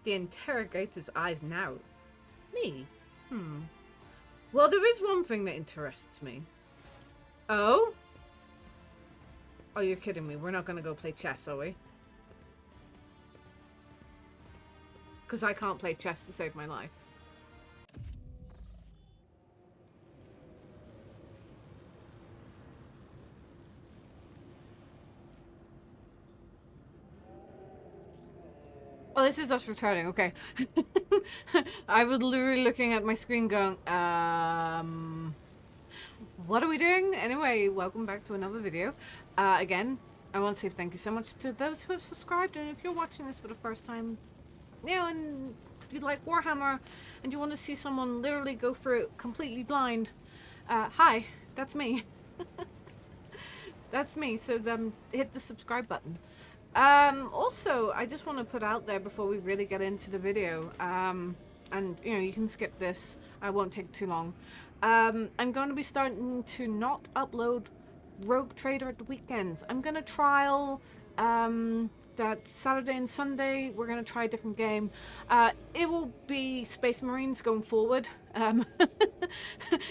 The interrogator's eyes narrowed. Me? Well, there is one thing that interests me. Oh? Oh, you're kidding me. We're not going to go play chess, are we? Because I can't play chess to save my life. Oh, this is us returning. Okay. I was literally looking at my screen going, what are we doing? Anyway, welcome back to another video. Again, I want to say thank you so much to those who have subscribed. And if you're watching this for the first time, you know, and you like Warhammer and you want to see someone literally go through it completely blind, hi, that's me. That's me. So then hit the subscribe button. Also, I just want to put out there before we really get into the video, and you know, you can skip this, I won't take too long. I'm going to be starting to not upload Rogue Trader at the weekends. I'm going to trial, that Saturday and Sunday, we're going to try a different game. It will be Space Marines going forward,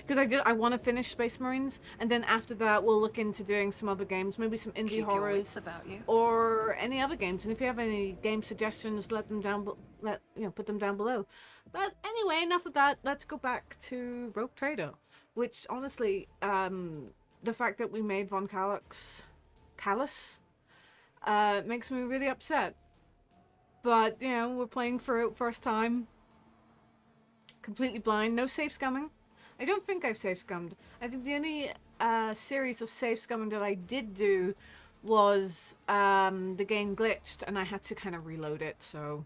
because I want to finish Space Marines, and then after that we'll look into doing some other games, maybe some indie Keep horrors your wits about you. or any other games. And if you have any game suggestions, let them down, put them down below. But anyway, enough of that. Let's go back to Rogue Trader, which honestly, the fact that we made Von Callus makes me really upset. But you know, we're playing for it first time, completely blind, no safe scumming. I don't think I've safe scummed. I think the only series of safe scumming that I did do was the game glitched and I had to kind of reload it, so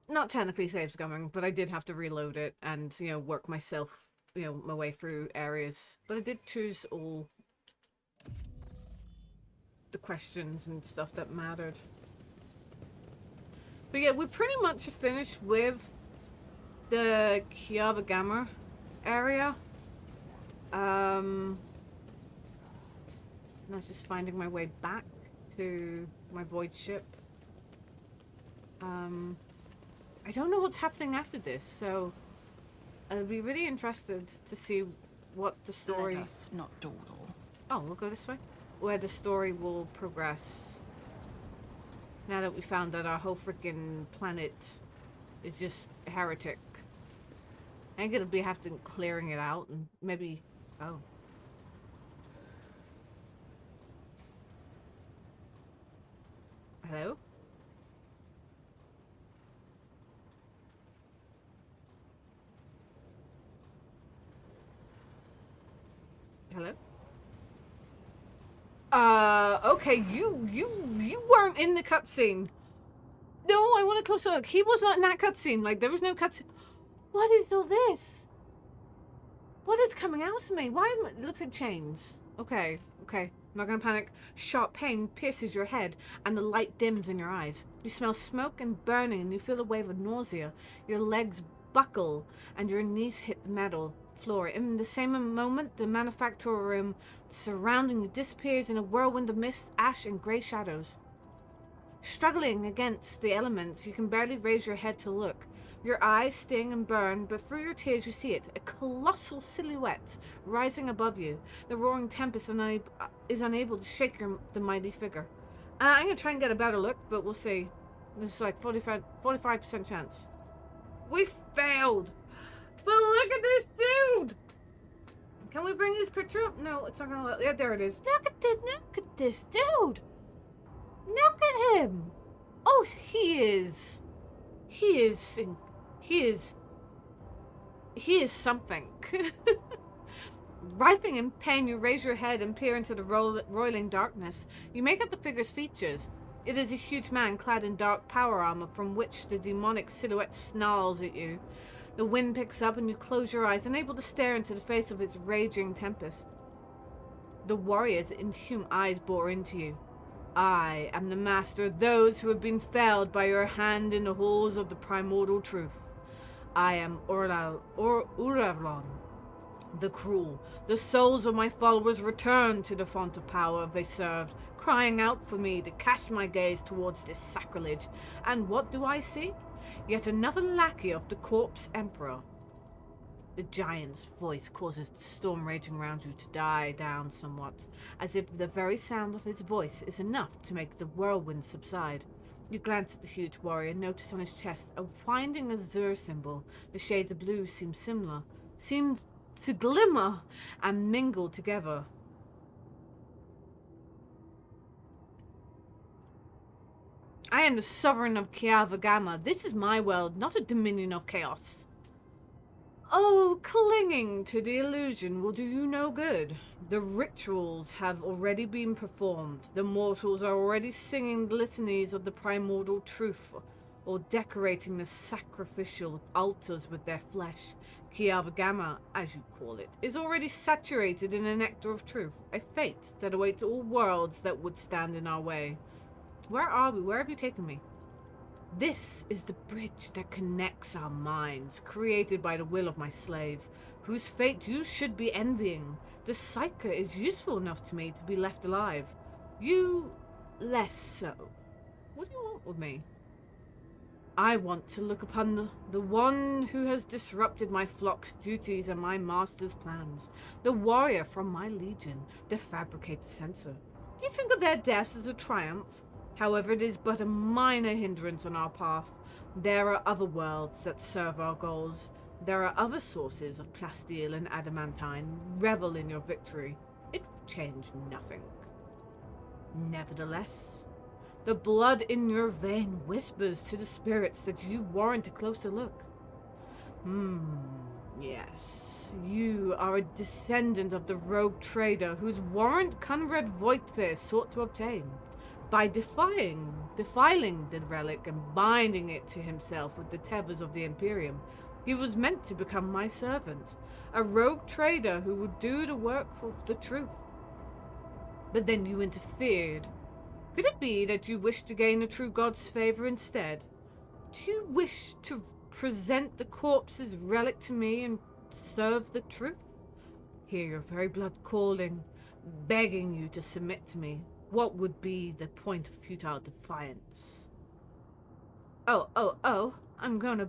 not technically safe scumming, but I did have to reload it and, you know, work myself, you know, my way through areas. But I did choose all the questions and stuff that mattered. But yeah, we pretty much finished with the Kiava Gamma area. I was just finding my way back to my void ship. I don't know what's happening after this, so I'll be really interested to see what the story... Let us not dawdle. Oh, we'll go this way? Where the story will progress. Now that we found that our whole freaking planet is just heretic. I'm gonna be having clearing it out and maybe... Oh. Hello? Hello? Okay, you weren't in the cutscene. No, I want a closer look. He was not in that cutscene. Like, there was no cutscene. What is all this? What is coming out of me? Why am I... It looks like chains. Okay, okay. I'm not gonna panic. Sharp pain pierces your head, and the light dims in your eyes. You smell smoke and burning, and you feel a wave of nausea. Your legs buckle, and your knees hit the metal floor. In the same moment, the manufacturer room surrounding you disappears in a whirlwind of mist, ash, and grey shadows. Struggling against the elements, you can barely raise your head to look. Your eyes sting and burn, but through your tears you see it, a colossal silhouette rising above you. The roaring tempest is unable to shake the mighty figure. I'm going to try and get a better look, but we'll see. This is like 45% chance. We failed! But look at this dude! Can we bring his picture up? No, it's not gonna let... Yeah, there it is. Look at this dude! Look at him! Oh, he is something. Writhing in pain, you raise your head and peer into the roiling darkness. You make out the figure's features. It is a huge man clad in dark power armor from which the demonic silhouette snarls at you. The wind picks up and you close your eyes, unable to stare into the face of its raging tempest. The warrior's inhuman eyes bore into you. I am the master of those who have been felled by your hand in the halls of the primordial truth. I am Uravlon, The cruel, the souls of my followers returned to the font of power they served, crying out for me to cast my gaze towards this sacrilege. And what do I see? Yet another lackey of the corpse emperor. The giant's voice causes the storm raging around you to die down somewhat, as if the very sound of his voice is enough to make the whirlwind subside. You glance at the huge warrior and notice on his chest a winding azure symbol. The shades of blue seem similar, seem to glimmer and mingle together. I am the sovereign of Kiavagama. This is my world, not a dominion of chaos. Oh, clinging to the illusion will do you no good. The rituals have already been performed. The mortals are already singing litanies of the primordial truth, or decorating the sacrificial altars with their flesh. Kiavagama, as you call it, is already saturated in a nectar of truth, a fate that awaits all worlds that would stand in our way. Where are we? Where have you taken me? This is the bridge that connects our minds, created by the will of my slave, whose fate you should be envying. The Psyker is useful enough to me to be left alive. You, less so. What do you want with me? I want to look upon the one who has disrupted my flock's duties and my master's plans, the warrior from my legion, the fabricated censor. Do you think of their deaths as a triumph? However, it is but a minor hindrance on our path. There are other worlds that serve our goals. There are other sources of plasteel and adamantine. Revel in your victory. It will change nothing. Nevertheless, the blood in your vein whispers to the spirits that you warrant a closer look. Yes, you are a descendant of the rogue trader whose warrant Conrad Voigtbeer sought to obtain. By defiling the relic and binding it to himself with the tethers of the Imperium, he was meant to become my servant, a rogue trader who would do the work for the truth. But then you interfered. Could it be that you wished to gain a true god's favor instead? Do you wish to present the corpse's relic to me and serve the truth? Hear your very blood calling, begging you to submit to me. What would be the point of futile defiance? Oh, I'm gonna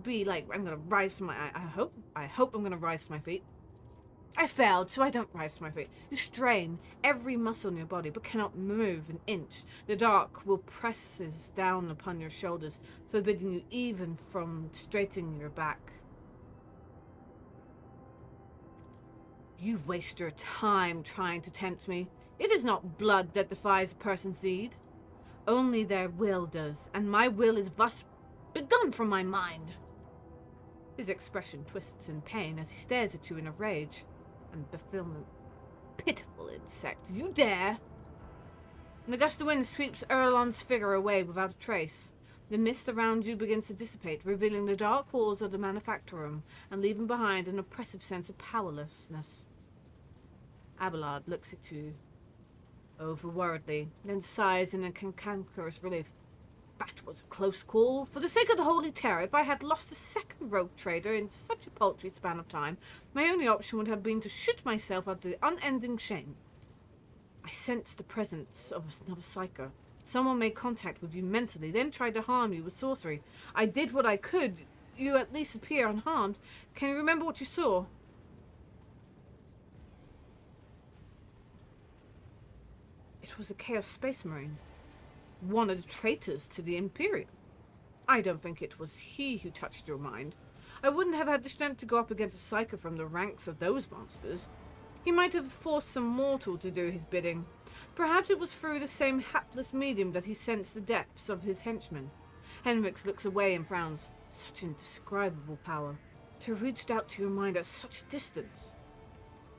rise to my, I hope I'm gonna rise to my feet. I failed, so I don't rise to my feet. You strain every muscle in your body, but cannot move an inch. The dark will presses down upon your shoulders, forbidding you even from straightening your back. You waste your time trying to tempt me. It is not blood that defies a person's deed. Only their will does, and my will is thus begun from my mind. His expression twists in pain as he stares at you in a rage and fulfillment. Pitiful insect, you dare! An gust of wind sweeps Erlon's figure away without a trace. The mist around you begins to dissipate, revealing the dark halls of the manufacture room and leaving behind an oppressive sense of powerlessness. Abelard looks at you overworriedly, then sighs in a cantankerous relief. That was a close call. For the sake of the Holy Terror, if I had lost a second rogue trader in such a paltry span of time, my only option would have been to shoot myself out of the unending shame. I sensed the presence of another psyker. Someone made contact with you mentally, then tried to harm you with sorcery. I did what I could. You at least appear unharmed. Can you remember what you saw? It was a Chaos Space Marine. One of the traitors to the Imperium. I don't think it was he who touched your mind. I wouldn't have had the strength to go up against a psyker from the ranks of those monsters. He might have forced some mortal to do his bidding. Perhaps it was through the same hapless medium that he sensed the depths of his henchmen. Henrix looks away and frowns. Such indescribable power. To have reached out to your mind at such distance.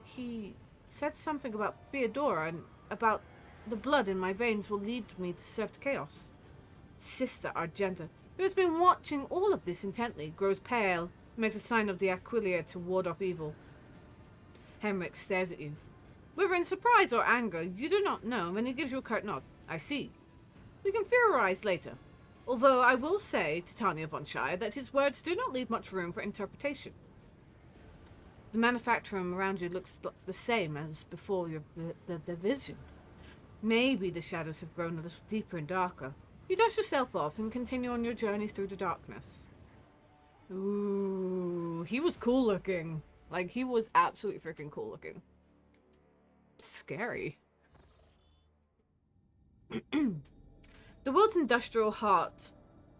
He said something about Theodora and about the blood in my veins will lead me to serve the chaos. Sister Argenta, who has been watching all of this intently, grows pale, makes a sign of the Aquilia to ward off evil. Henrik stares at you. Whether in surprise or anger, you do not know, and he gives you a curt nod. I see. We can theorize later. Although I will say to Tanya von Shire that his words do not leave much room for interpretation. The manufacturing around you looks the same as before the vision. Maybe the shadows have grown a little deeper and darker. You dust yourself off and continue on your journey through the darkness. Ooh, he was cool looking. Like, he was absolutely freaking cool looking. Scary. The world's industrial heart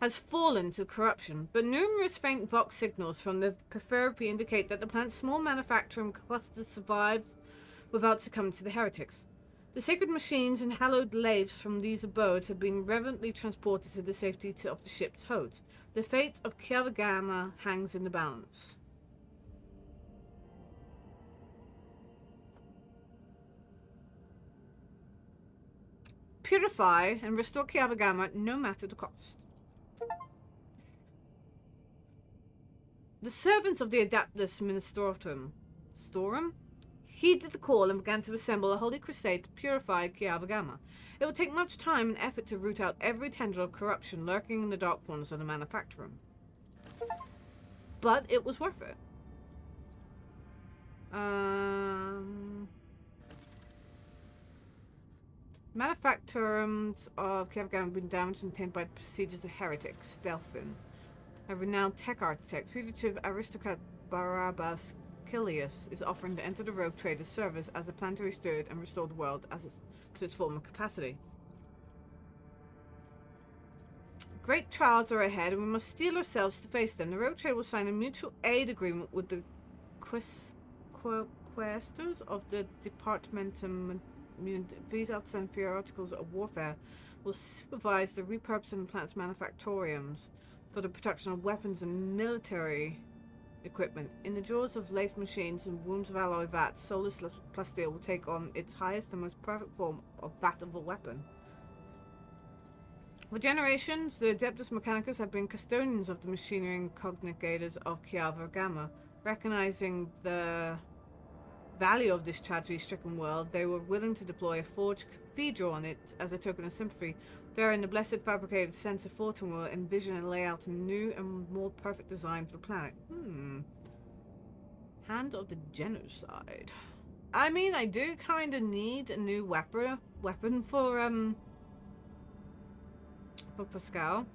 has fallen to corruption, but numerous faint vox signals from the periphery indicate that the planet's small manufacturing clusters survive without succumbing to the heretics. The sacred machines and hallowed lathes from these abodes have been reverently transported to the safety of the ship's holds. The fate of Kiavagama hangs in the balance. Purify and restore Kiavagama no matter the cost. The servants of the Adeptus Ministratum Storum heeded the call and began to assemble a holy crusade to purify Kiavagama. It would take much time and effort to root out every tendril of corruption lurking in the dark corners of the manufactorum. But it was worth it. Manufacturums of Kiavagama have been damaged and tainted by the procedures of heretics. Delphin, a renowned tech architect, fugitive aristocrat Barabbas Kilius, is offering to enter the rogue trader's service as a planetary steward and restore the world to its former capacity. Great trials are ahead, and we must steel ourselves to face them. The rogue trader will sign a mutual aid agreement with the questors of the Departmentum. These outstanding articles of warfare will supervise the repurposing of the planet's manufactoriums for the production of weapons and military equipment. In the drawers of lathe machines and wombs of alloy vats, soulless plasteel will take on its highest and most perfect form of that of a weapon. For generations, the Adeptus Mechanicus have been custodians of the machinery and cognigators of Kiavagama. Recognizing the value of this tragedy-stricken world, they were willing to deploy a forged cathedral on it as a token of sympathy. Therein, the blessed fabricated sense of fortune will envision and lay out a new and more perfect design for the planet. Hand of the genocide. I mean, I do kind of need a new weapon for Pascal.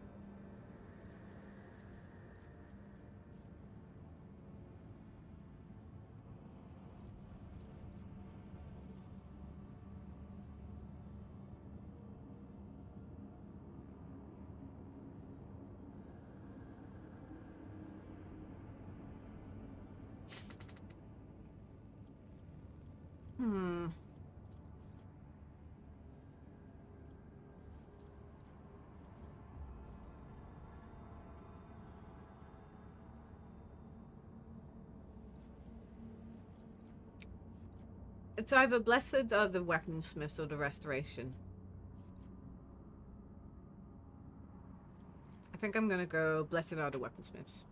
It's either Blessed or the Weaponsmiths or the Restoration. I think I'm gonna go Blessed or the Weaponsmiths.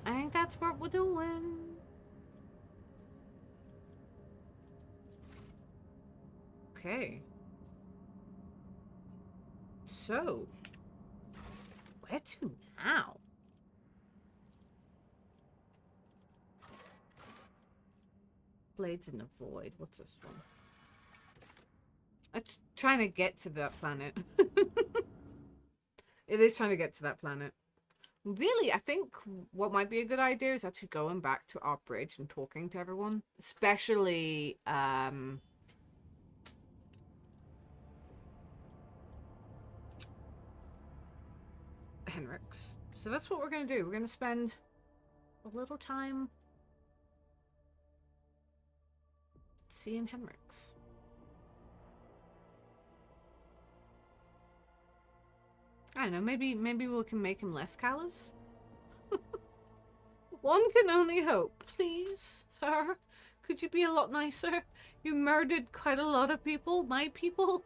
I think that's what we're doing. Okay. So, where to now? Blades in the Void. What's this one? It's trying to get to that planet. It is trying to get to that planet. Really, I think what might be a good idea is actually going back to our bridge and talking to everyone. Especially, Henrik's. So that's what we're going to do. We're going to spend a little time seeing Henrik's. I don't know, maybe we can make him less callous. One can only hope. Please, sir, could you be a lot nicer? You murdered quite a lot of people, my people.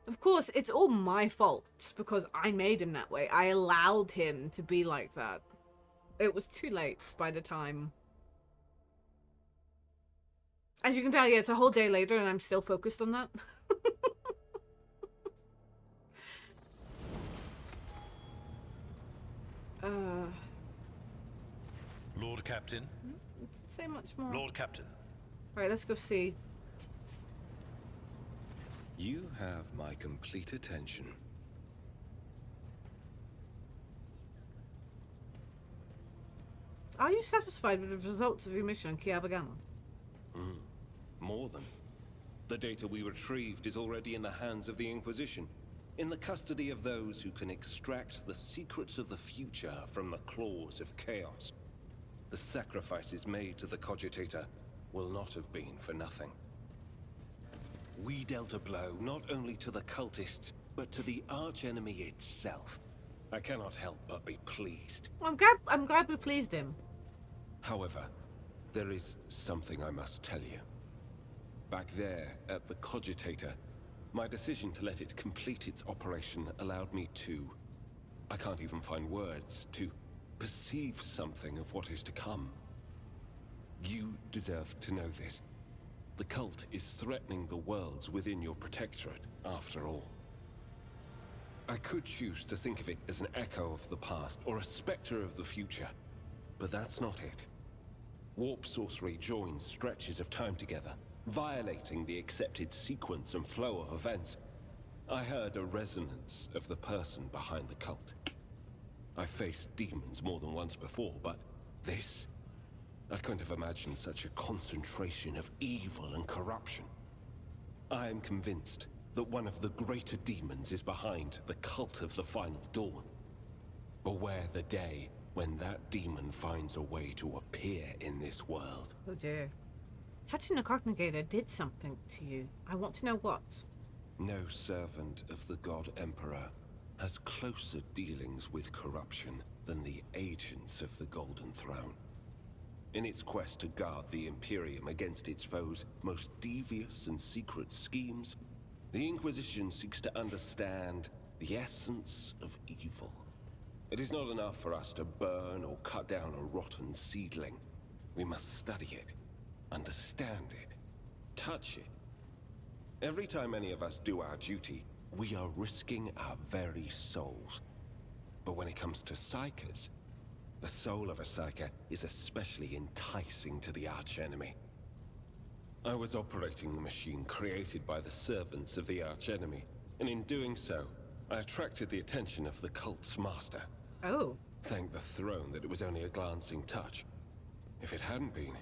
Of course, it's all my fault because I made him that way. I allowed him to be like that. It was too late by the time. As you can tell, yeah, it's a whole day later and I'm still focused on that. Captain. Didn't say much more. Lord Captain. Right, let's go see. You have my complete attention. Are you satisfied with the results of your mission on Kiavagama? More than. The data we retrieved is already in the hands of the Inquisition, in the custody of those who can extract the secrets of the future from the claws of chaos. The sacrifices made to the Cogitator will not have been for nothing. We dealt a blow not only to the cultists, but to the archenemy itself. I cannot help but be pleased. I'm glad we pleased him. However, there is something I must tell you. Back there at the Cogitator, my decision to let it complete its operation allowed me to... I can't even find words, to perceive something of what is to come. You deserve to know this. The cult is threatening the worlds within your protectorate, after all. I could choose to think of it as an echo of the past, or a specter of the future. But that's not it. Warp sorcery joins stretches of time together, violating the accepted sequence and flow of events. I heard a resonance of the person behind the cult. I faced demons more than once before, but this... I couldn't have imagined such a concentration of evil and corruption. I am convinced that one of the greater demons is behind the cult of the Final Dawn. Beware the day when that demon finds a way to appear in this world. Oh dear. Touching the Cognigator did something to you. I want to know what. No servant of the God Emperor has closer dealings with corruption than the agents of the Golden Throne. In its quest to guard the Imperium against its foes' most devious and secret schemes, the Inquisition seeks to understand the essence of evil. It is not enough for us to burn or cut down a rotten seedling. We must study it, understand it, touch it. Every time any of us do our duty, we are risking our very souls. But when it comes to Psykers, the soul of a Psyker is especially enticing to the archenemy. I was operating the machine created by the servants of the archenemy, and in doing so, I attracted the attention of the cult's master. Oh. Thank the throne that it was only a glancing touch. If it hadn't been,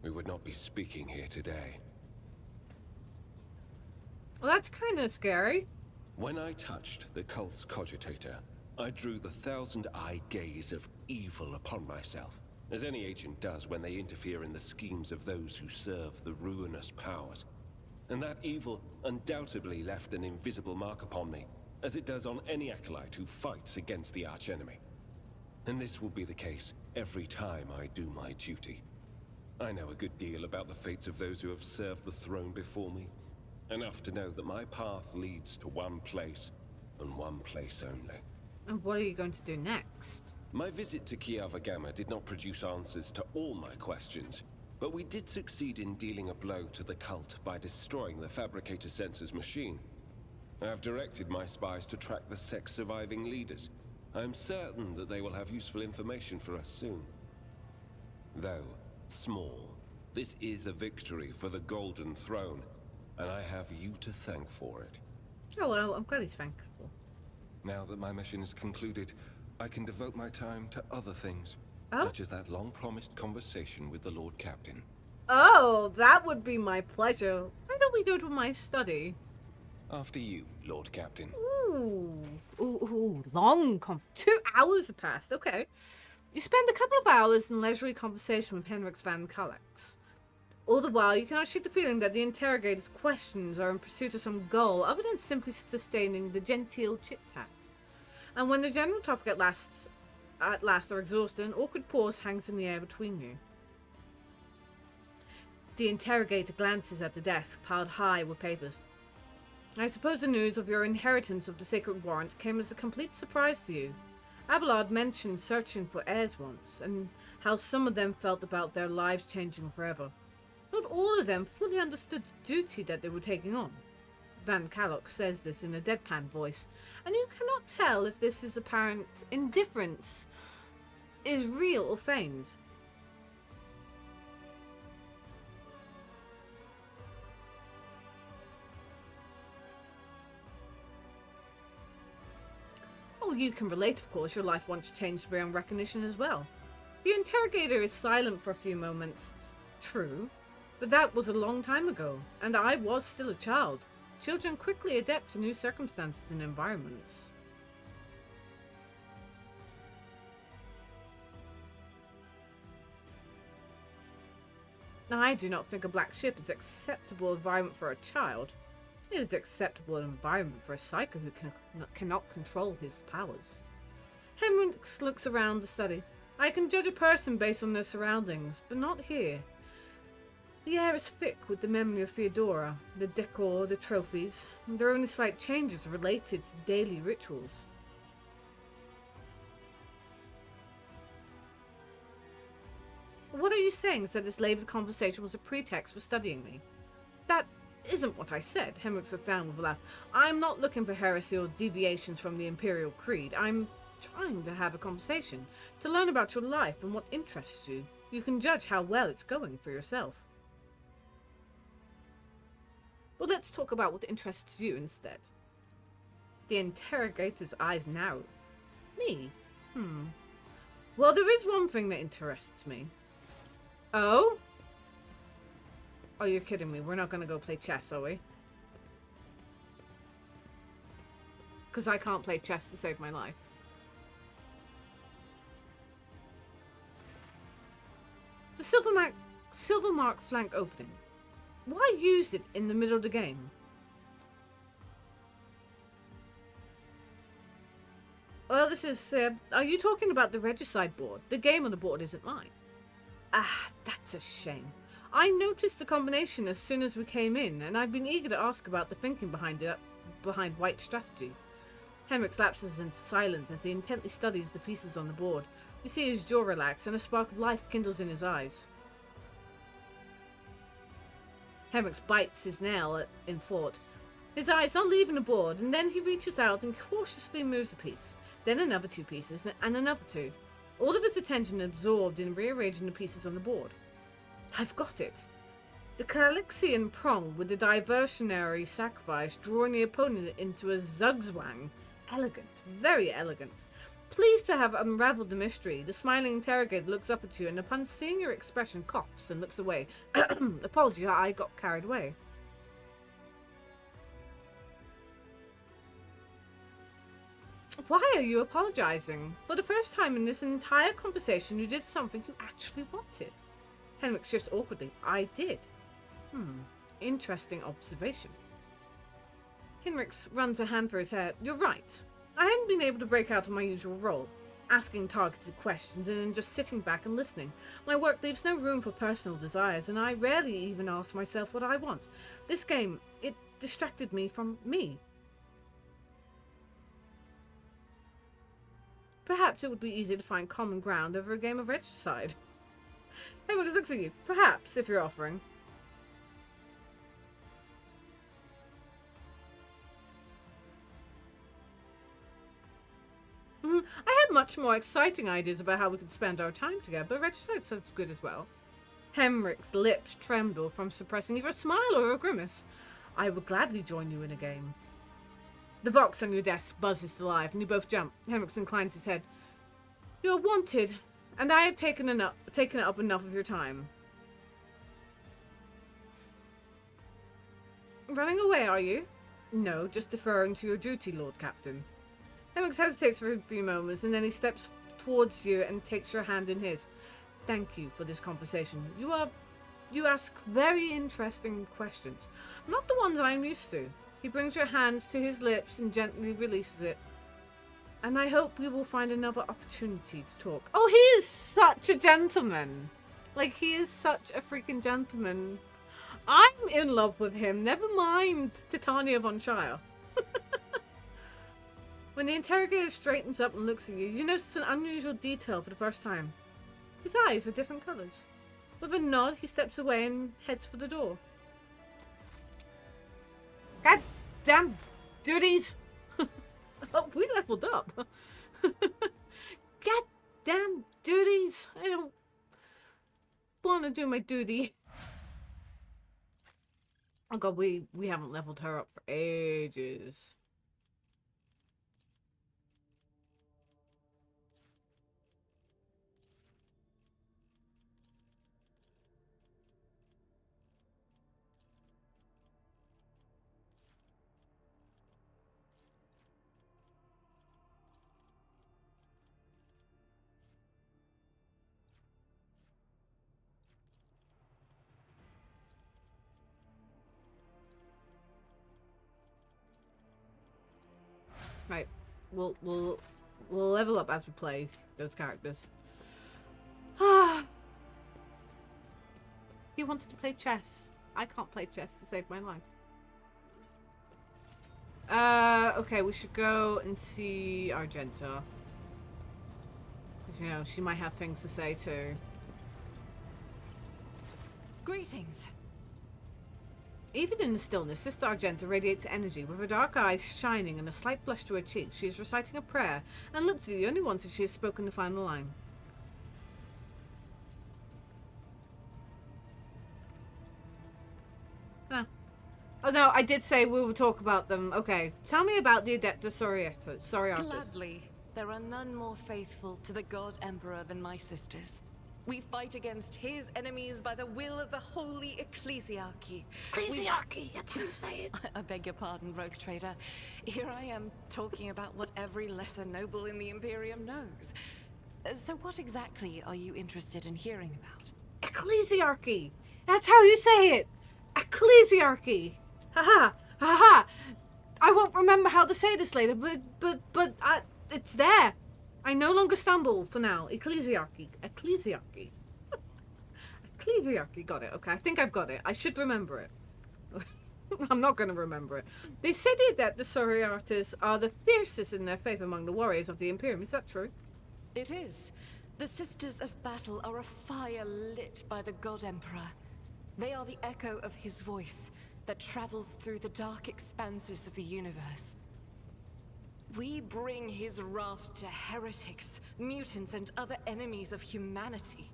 we would not be speaking here today. Well, that's kind of scary. When I touched the cult's Cogitator, I drew the thousand-eye gaze of evil upon myself, as any agent does when they interfere in the schemes of those who serve the ruinous powers. And that evil undoubtedly left an invisible mark upon me, as it does on any acolyte who fights against the archenemy. And this will be the case every time I do my duty. I know a good deal about the fates of those who have served the throne before me, enough to know that my path leads to one place, and one place only. And what are you going to do next? My visit to Kiavagama did not produce answers to all my questions, but we did succeed in dealing a blow to the cult by destroying the Fabricator Sensor's machine. I have directed my spies to track the sect's surviving leaders. I am certain that they will have useful information for us soon. Though small, this is a victory for the Golden Throne, and I have you to thank for it. Oh well, I'm glad he's thankful. Now that my mission is concluded, I can devote my time to other things, such as that long-promised conversation with the Lord Captain. Oh, that would be my pleasure. Why don't we go to my study? After you, Lord Captain. Long 2 hours have passed. Okay. You spend a couple of hours in leisurely conversation with Henrik van Kallex. All the while, you cannot shake the feeling that the interrogator's questions are in pursuit of some goal other than simply sustaining the genteel chit-chat. And when the general topic at last are exhausted, an awkward pause hangs in the air between you. The interrogator glances at the desk piled high with papers. I suppose the news of your inheritance of the sacred warrant came as a complete surprise to you. Abelard mentioned searching for heirs once, and how some of them felt about their lives changing forever. Not all of them fully understood the duty that they were taking on. Van Kallex says this in a deadpan voice, and you cannot tell if this is apparent indifference is real or feigned. you can relate, of course. Your life once changed beyond recognition as well. The interrogator is silent for a few moments. True, but that was a long time ago, and I was still a child. Children quickly adapt to new circumstances and environments. I do not think a black ship is an acceptable environment for a child. It is an acceptable environment for a psycho who cannot control his powers. Henrik looks around the study. I can judge a person based on their surroundings, but not here. The air is thick with the memory of Theodora, the decor, the trophies. There are only slight changes related to daily rituals. What are you saying? Said this laboured conversation was a pretext for studying me. That isn't what I said. Henrik looked down with a laugh. I'm not looking for heresy or deviations from the Imperial Creed. I'm trying to have a conversation, to learn about your life and what interests you. You can judge how well it's going for yourself. Well, let's talk about what interests you instead. The interrogator's eyes narrowed. Me? Well, there is one thing that interests me. Oh? Oh, you're kidding me. We're not going to go play chess, are we? Because I can't play chess to save my life. The Silvermark flank opening. Why use it in the middle of the game? Well, this is... are you talking about the regicide board? The game on the board isn't mine. Ah, that's a shame. I noticed the combination as soon as we came in, and I've been eager to ask about the thinking behind White's strategy. Henrik lapses into silence as he intently studies the pieces on the board. You see his jaw relax, and a spark of life kindles in his eyes. Henrik bites his nail in thought. His eyes not leaving the board, and then he reaches out and cautiously moves a piece. Then another 2 pieces, and another 2. All of his attention absorbed in rearranging the pieces on the board. I've got it. The Calixian prong with the diversionary sacrifice, drawing the opponent into a zugzwang. Elegant, very elegant. Pleased to have unraveled the mystery, the smiling interrogator looks up at you and upon seeing your expression coughs and looks away. Apologies, I got carried away. Why are you apologizing? For the first time in this entire conversation, you did something you actually wanted. Henrik shifts awkwardly. I did. Interesting observation. Henrik runs a hand through his hair. You're right. I haven't been able to break out of my usual role, asking targeted questions and then just sitting back and listening. My work leaves no room for personal desires, and I rarely even ask myself what I want. This game, it distracted me from me. Perhaps it would be easy to find common ground over a game of regicide. Henrik looks at you. Perhaps, if you're offering. I had much more exciting ideas about how we could spend our time together, but regicide sounds good as well. Henrik's lips tremble from suppressing either a smile or a grimace. I would gladly join you in a game. The box on your desk buzzes to life, and you both jump. Henrik inclines his head. You are wanted, and I have taken it up enough of your time. Running away, are you? No, just deferring to your duty, Lord Captain. Henrik hesitates for a few moments, and then he steps towards you and takes your hand in his. Thank you for this conversation. You ask very interesting questions. Not the ones I'm used to. He brings your hands to his lips and gently releases it. And I hope we will find another opportunity to talk. Oh, he is such a gentleman. Like, he is such a freaking gentleman. I'm in love with him. Never mind Titania von Shire. When the interrogator straightens up and looks at you, you notice an unusual detail for the first time. His eyes are different colours. With a nod, he steps away and heads for the door. God damn duties! Oh, we leveled up. God damn duties! I don't want to do my duty. Oh god, we haven't leveled her up for ages. Right. We'll level up as we play those characters. He wanted to play chess. I can't play chess to save my life. Okay, we should go and see Argenta. Because, you know, she might have things to say too. Greetings. Even in the stillness, Sister Argenta radiates energy, with her dark eyes shining and a slight blush to her cheek. She is reciting a prayer, and looks to be the only one since she has spoken the final line. Huh. Oh no, I did say we would talk about them. Okay, tell me about the Adeptus Sororitas. Gladly. There are none more faithful to the God Emperor than my sisters. We fight against his enemies by the will of the Holy Ecclesiarchy. Ecclesiarchy, that's how you say it. I beg your pardon, rogue trader. Here I am talking about what every lesser noble in the Imperium knows. So what exactly are you interested in hearing about? Ecclesiarchy! That's how you say it! Ecclesiarchy! Haha! Haha! I won't remember how to say this later, but it's there. I no longer stumble for now. Ecclesiarchy. Ecclesiarchy. Ecclesiarchy. Got it. Okay, I think I've got it. I should remember it. I'm not going to remember it. They say that the Sororitas are the fiercest in their faith among the warriors of the Imperium. Is that true? It is. The Sisters of Battle are a fire lit by the God Emperor. They are the echo of his voice that travels through the dark expanses of the universe. We bring his wrath to heretics, mutants, and other enemies of humanity.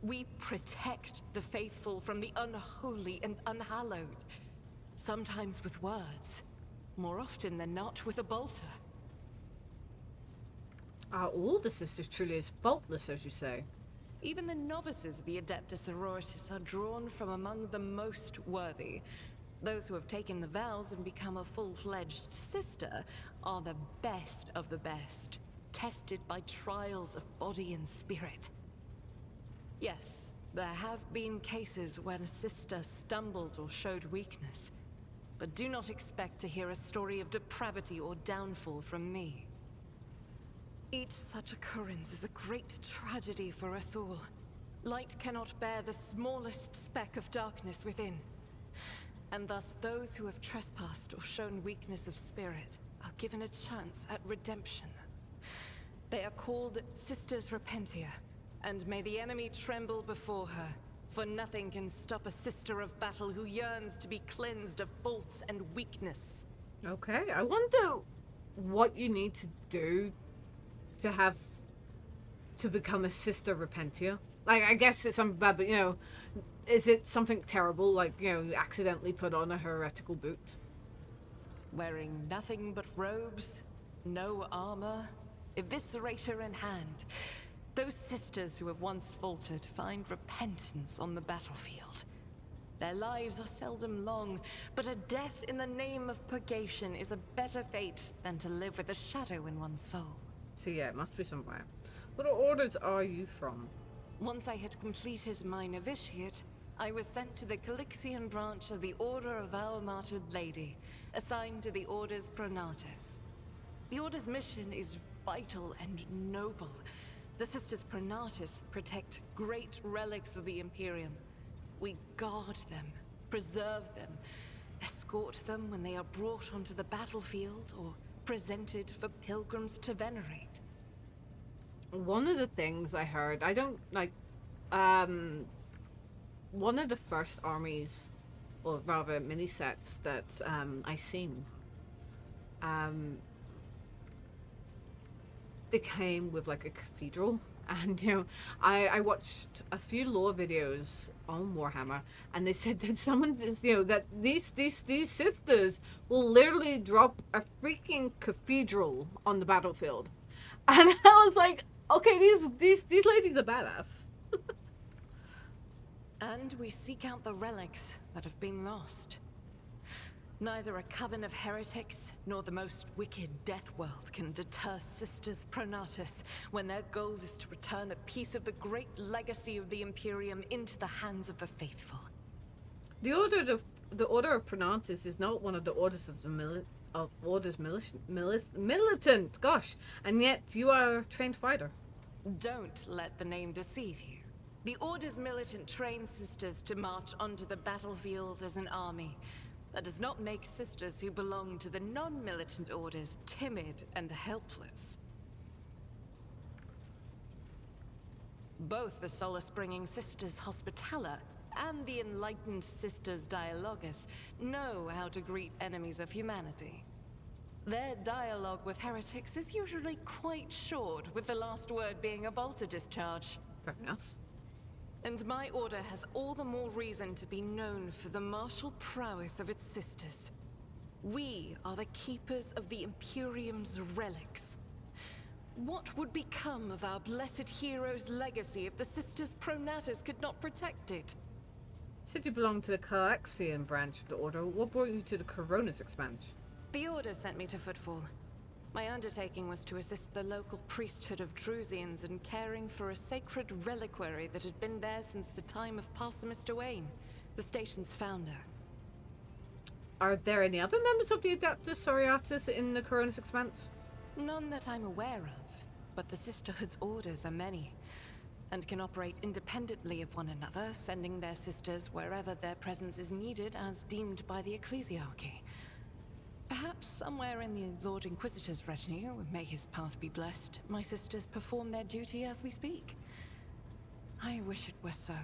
We protect the faithful from the unholy and unhallowed. Sometimes with words, more often than not with a bolter. Are all the sisters truly as faultless as you say? Even the novices of the Adeptus Sororitas are drawn from among the most worthy. Those who have taken the vows and become a full-fledged sister are the best of the best, tested by trials of body and spirit. Yes, there have been cases when a sister stumbled or showed weakness, but do not expect to hear a story of depravity or downfall from me. Each such occurrence is a great tragedy for us all. Light cannot bear the smallest speck of darkness within. And thus those who have trespassed or shown weakness of spirit are given a chance at redemption. They are called Sisters Repentia, and may the enemy tremble before her, for nothing can stop a sister of battle who yearns to be cleansed of faults and weakness. Okay, I wonder what you need to do to become a Sister Repentia. Like, I guess it's something bad, but, you know, is it something terrible, like, you know, accidentally put on a heretical boot? Wearing nothing but robes, no armor, eviscerator in hand, those sisters who have once faltered find repentance on the battlefield. Their lives are seldom long, but a death in the name of purgation is a better fate than to live with a shadow in one's soul. So yeah, it must be somewhere. What orders are you from? Once I had completed my novitiate, I was sent to the Calixian branch of the Order of Our Martyred Lady, assigned to the Order's Pronatus. The Order's mission is vital and noble. The Sisters Pronatus protect great relics of the Imperium. We guard them, preserve them, escort them when they are brought onto the battlefield or presented for pilgrims to venerate. One of the things I heard, I don't like, one of the first armies, or rather mini sets that I seen, it came with like a cathedral, and you know, I watched a few lore videos on Warhammer, and they said that someone, you know, that these sisters will literally drop a freaking cathedral on the battlefield, and I was like, okay, these ladies are badass. And we seek out the relics that have been lost. Neither a coven of heretics nor the most wicked death world can deter Sisters Pronatus when their goal is to return a piece of the great legacy of the Imperium into the hands of the faithful. The Order of Pronatus is not one of the orders of the of Order's militant. Gosh, and yet you are a trained fighter. Don't let the name deceive you. The Order's militant trains sisters to march onto the battlefield as an army. That does not make sisters who belong to the non-militant orders timid and helpless. Both the solace-bringing Sisters Hospitaller and the enlightened Sisters Dialogus know how to greet enemies of humanity. Their dialogue with heretics is usually quite short, with the last word being a bolter discharge. Fair enough. And my order has all the more reason to be known for the martial prowess of its sisters. We are the keepers of the Imperium's relics. What would become of our blessed hero's legacy if the Sisters Pronatus could not protect it? You said you belonged to the Calaxian branch of the Order. What brought you to the Coronis expansion? The Order sent me to Footfall. My undertaking was to assist the local priesthood of Drusians in caring for a sacred reliquary that had been there since the time of Parson Mr. Wayne, the station's founder. Are there any other members of the Adeptus Sororitas in the Coronis expanse? None that I'm aware of, but the Sisterhood's orders are many, and can operate independently of one another, sending their sisters wherever their presence is needed as deemed by the Ecclesiarchy. Perhaps somewhere in the Lord Inquisitor's retinue, may his path be blessed, my sisters perform their duty as we speak. I wish it were so.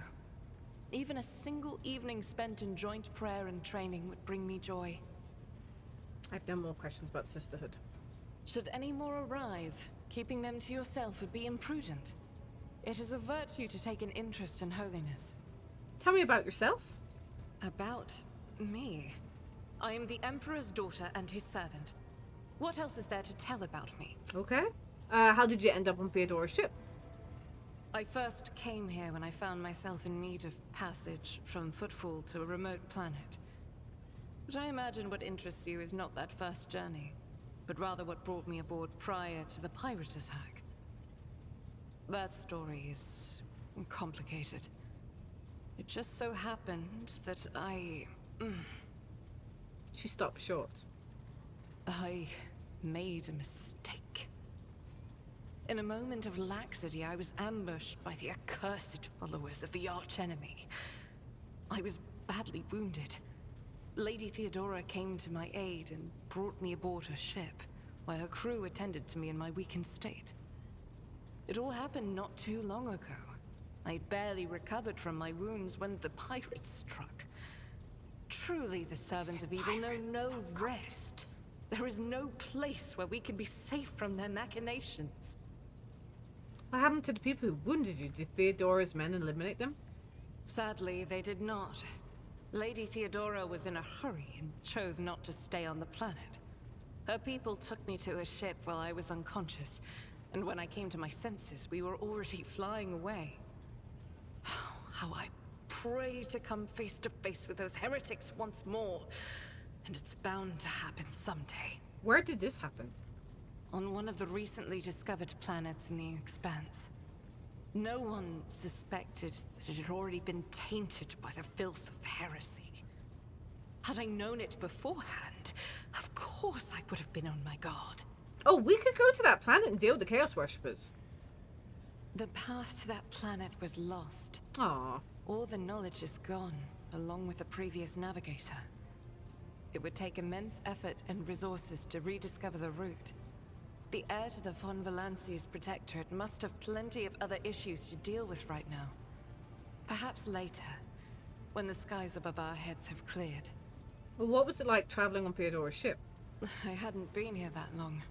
Even a single evening spent in joint prayer and training would bring me joy. I have no more questions about sisterhood. Should any more arise, keeping them to yourself would be imprudent. It is a virtue to take an interest in holiness. Tell me about yourself. About me? I am the Emperor's daughter and his servant. What else is there to tell about me? Okay. How did you end up on Theodora's ship? I first came here when I found myself in need of passage from Footfall to a remote planet. But I imagine what interests you is not that first journey, but rather what brought me aboard prior to the pirate attack. That story is complicated. It just so happened that She stopped short. I made a mistake. In a moment of laxity, I was ambushed by the accursed followers of the archenemy. I was badly wounded. Lady Theodora came to my aid and brought me aboard her ship, while her crew attended to me in my weakened state. It all happened not too long ago. I'd barely recovered from my wounds when the pirates struck. Truly, the servants of evil know no rest. There is no place where we can be safe from their machinations. What happened to the people who wounded you? Did Theodora's men eliminate them? Sadly, they did not. Lady Theodora was in a hurry and chose not to stay on the planet. Her people took me to a ship while I was unconscious, and when I came to my senses, we were already flying away. How I pray to come face to face with those heretics once more. And it's bound to happen someday. Where did this happen? On one of the recently discovered planets in the Expanse. No one suspected that it had already been tainted by the filth of heresy. Had I known it beforehand, of course I would have been on my guard. Oh, we could go to that planet and deal with the Chaos Worshippers. The path to that planet was lost. Aww. All the knowledge is gone, along with the previous navigator. It would take immense effort and resources to rediscover the route. The heir to the von Valanci's protectorate must have plenty of other issues to deal with right now. Perhaps later, when the skies above our heads have cleared. Well, what was it like traveling on Theodora's ship? I hadn't been here that long.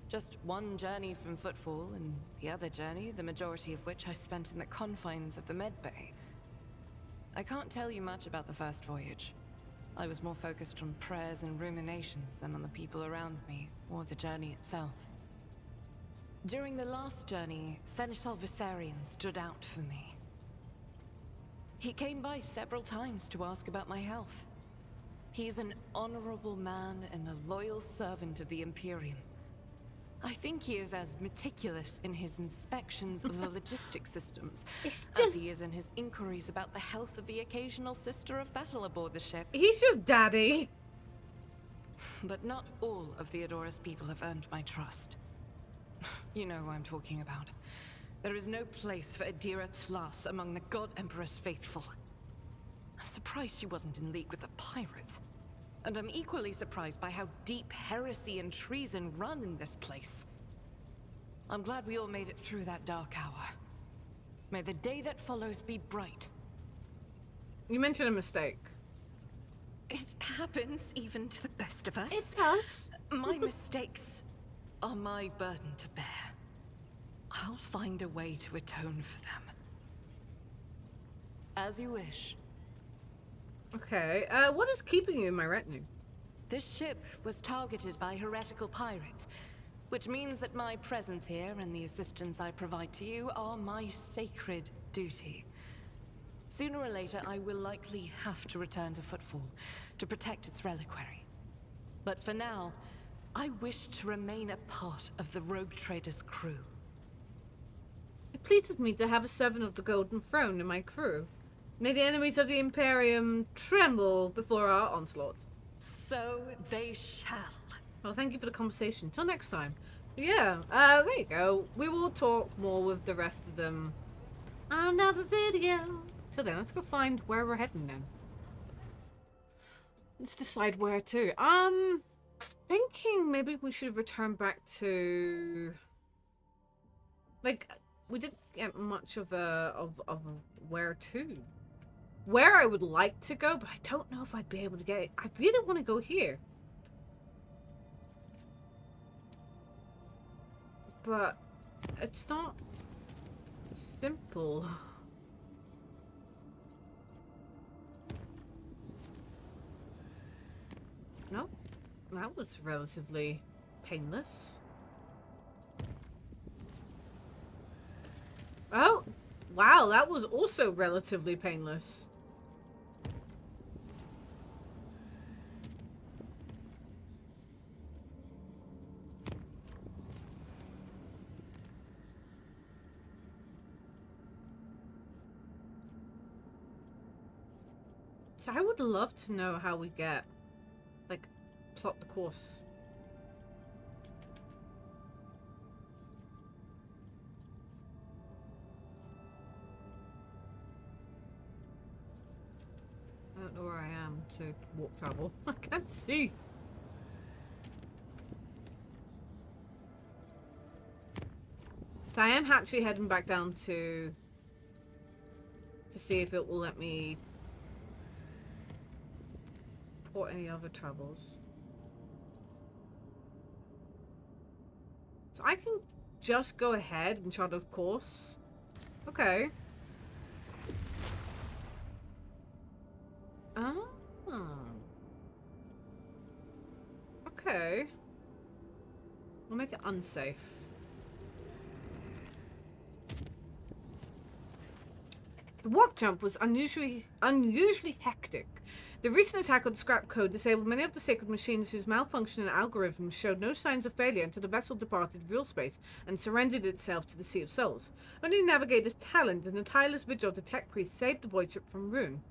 Just one journey from Footfall, and the other journey, the majority of which I spent in the confines of the Medbay. I can't tell you much about the first voyage. I was more focused on prayers and ruminations than on the people around me, or the journey itself. During the last journey, Seneschal Viserion stood out for me. He came by several times to ask about my health. He's an honorable man and a loyal servant of the Imperium. I think he is as meticulous in his inspections of the logistic systems as he is in his inquiries about the health of the occasional sister of battle aboard the ship. He's just daddy. But not all of Theodora's people have earned my trust. You know who I'm talking about. There is no place for Adira Tlas among the God Emperor's faithful. I'm surprised she wasn't in league with the pirates. And I'm equally surprised by how deep heresy and treason run in this place. I'm glad we all made it through that dark hour. May the day that follows be bright. You mentioned a mistake. It happens even to the best of us. It does. My mistakes are my burden to bear. I'll find a way to atone for them. As you wish. Okay, what is keeping you in my retinue? This ship was targeted by heretical pirates, which means that my presence here and the assistance I provide to you are my sacred duty. Sooner or later, I will likely have to return to Footfall to protect its reliquary. But for now, I wish to remain a part of the Rogue Trader's crew. It pleases me to have a servant of the Golden Throne in my crew. May the enemies of the Imperium tremble before our onslaught. So they shall. Well, thank you for the conversation. Till next time. So yeah, there you go. We will talk more with the rest of them on another video. Till then, let's go find where we're heading now. Let's decide where to. Thinking maybe we should return back to... Like, we didn't get much of a where to. Where I would like to go, but I don't know if I'd be able to get it. I really want to go here. But it's not simple. No, that was relatively painless. Oh, wow, that was also relatively painless. So I would love to know how we get, like, plot the course. I don't know where I am to warp travel. I can't see. So I am actually heading back down to see if it will let me port any other travels. So I can just go ahead and chart a course. Okay. Oh. Okay. We'll make it unsafe. The warp jump was unusually hectic. The recent attack on the scrap code disabled many of the sacred machines whose malfunctioning algorithms showed no signs of failure until the vessel departed real space and surrendered itself to the Sea of Souls. Only Navigator's talent and the tireless vigil of the tech priest saved the void ship from ruin.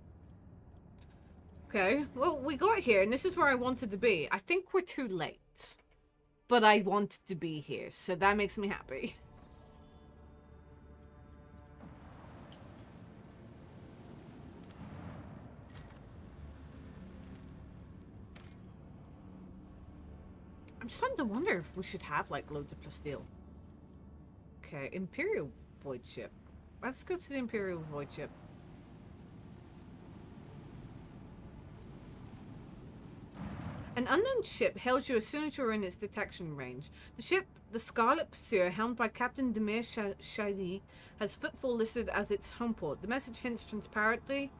Okay, well, we got here, and this is where I wanted to be. I think we're too late, but I wanted to be here, so that makes me happy. I'm starting to wonder if we should have, like, loads of plasteel. Okay, Imperial Void Ship. Let's go to the Imperial Void Ship. An unknown ship hails you as soon as you're in its detection range. The ship, the Scarlet Pursuer, helmed by Captain Demir Shadi, has Footfall listed as its home port. The message hints transparently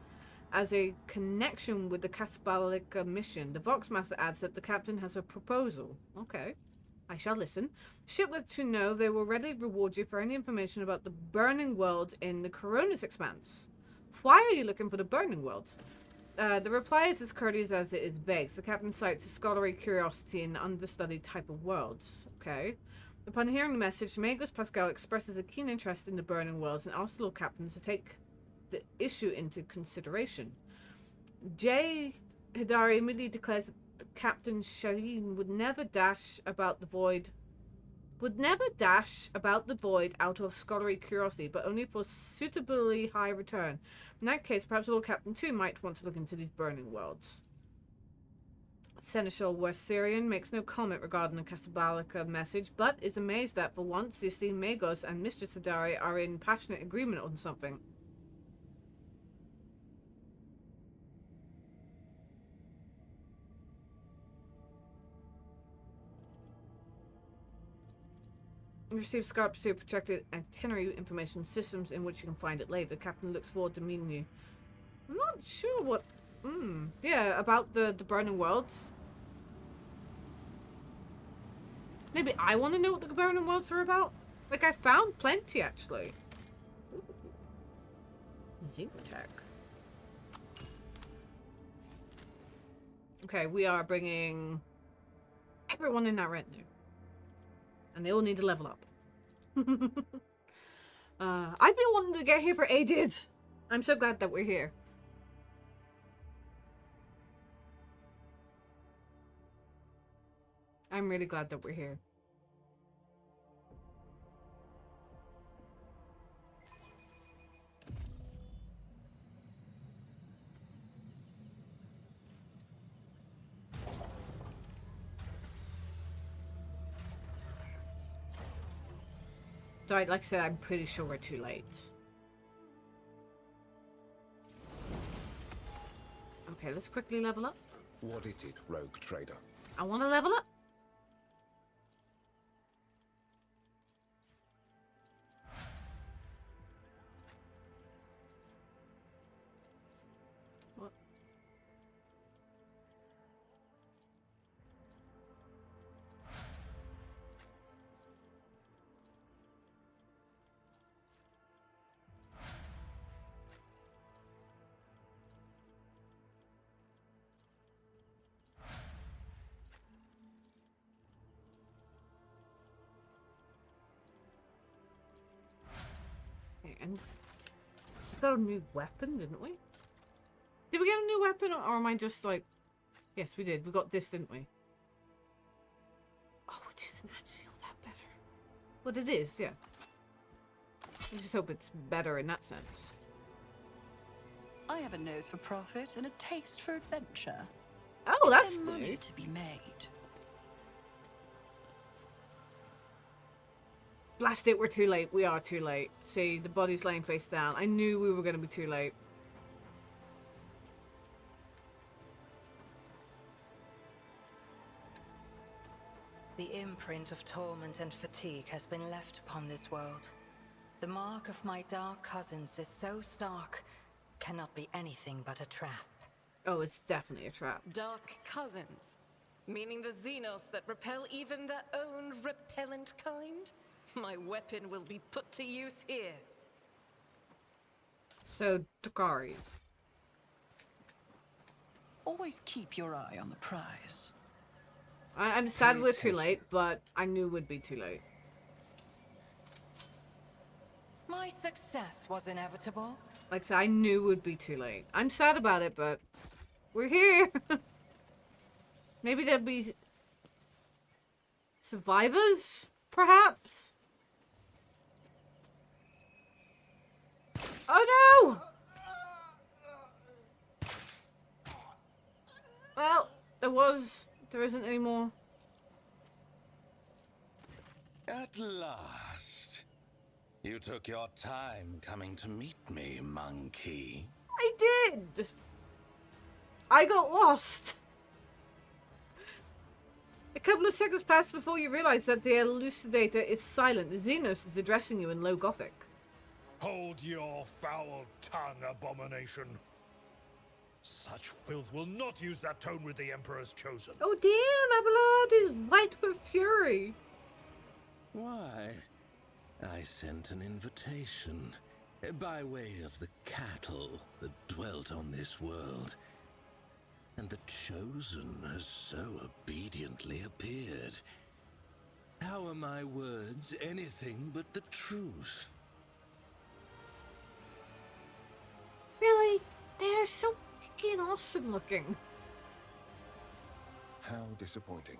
as a connection with the Casablanca mission. The Voxmaster adds that the captain has a proposal. Okay, I shall listen. The ship lets you know they will readily reward you for any information about the burning world in the Coronis Expanse. Why are you looking for the burning worlds? The reply is as courteous as it is vague. The captain cites a scholarly curiosity in understudied type of worlds. Okay. Upon hearing the message, Magus Pascal expresses a keen interest in the burning worlds and asks the Lord Captain to take the issue into consideration. J. Hidari immediately declares Captain Shireen would never dash about the void. Would never dash about the void out of scholarly curiosity, but only for suitably high return. In that case, perhaps Lord Captain too might want to look into these burning worlds. Seneschal Werserian makes no comment regarding the Casablanca message, but is amazed that, for once, the esteemed Magos and Mistress Hadari are in passionate agreement on something. Receive Scarp Pursuit projected itinerary information systems in which you can find it later. The captain looks forward to meeting you. I'm not sure what... yeah, about the burning worlds. Maybe I want to know what the burning worlds are about. Like, I found plenty, actually. Zinc tech. Okay, we are bringing everyone in that retinue. And they all need to level up. I've been wanting to get here for ages. I'm so glad that we're here. I'm really glad that we're here. So, like I said, I'm pretty sure we're too late. Okay, let's quickly level up. What is it, rogue trader? I want to level up. What? And we got a new weapon, didn't we? Did we get a new weapon, or am I just like... Yes, we did. We got this, didn't we? Oh, it isn't actually all that better. But it is, yeah. I just hope it's better in that sense. I have a nose for profit and a taste for adventure. Oh, that's There's money new. to be made. Blast it, we're too late. We are too late. See, the body's laying face down. I knew we were going to be too late. The imprint of torment and fatigue has been left upon this world. The mark of my dark cousins is so stark, cannot be anything but a trap. Oh, it's definitely a trap. Dark cousins? Meaning the Xenos that repel even their own repellent kind? My weapon will be put to use here. So, Dakaris. Always keep your eye on the prize. I'm sad Pay we're too attention. late, but I knew we'd be too late. My success was inevitable. Like I said, I knew we'd be too late. I'm sad about it, but we're here. Maybe there'll be survivors, perhaps? Oh no! Well, there isn't anymore. At last. You took your time coming to meet me, monkey. I did! I got lost. A couple of seconds passed before you realized that the elucidator is silent. The Xenos is addressing you in low Gothic. Hold your foul tongue, abomination. Such filth will not use that tone with the Emperor's chosen. Oh damn, Abelard is white with fury. Why? I sent an invitation by way of the cattle that dwelt on this world. And the chosen has so obediently appeared. How are my words anything but the truth? Really? They are so freaking awesome looking. How disappointing.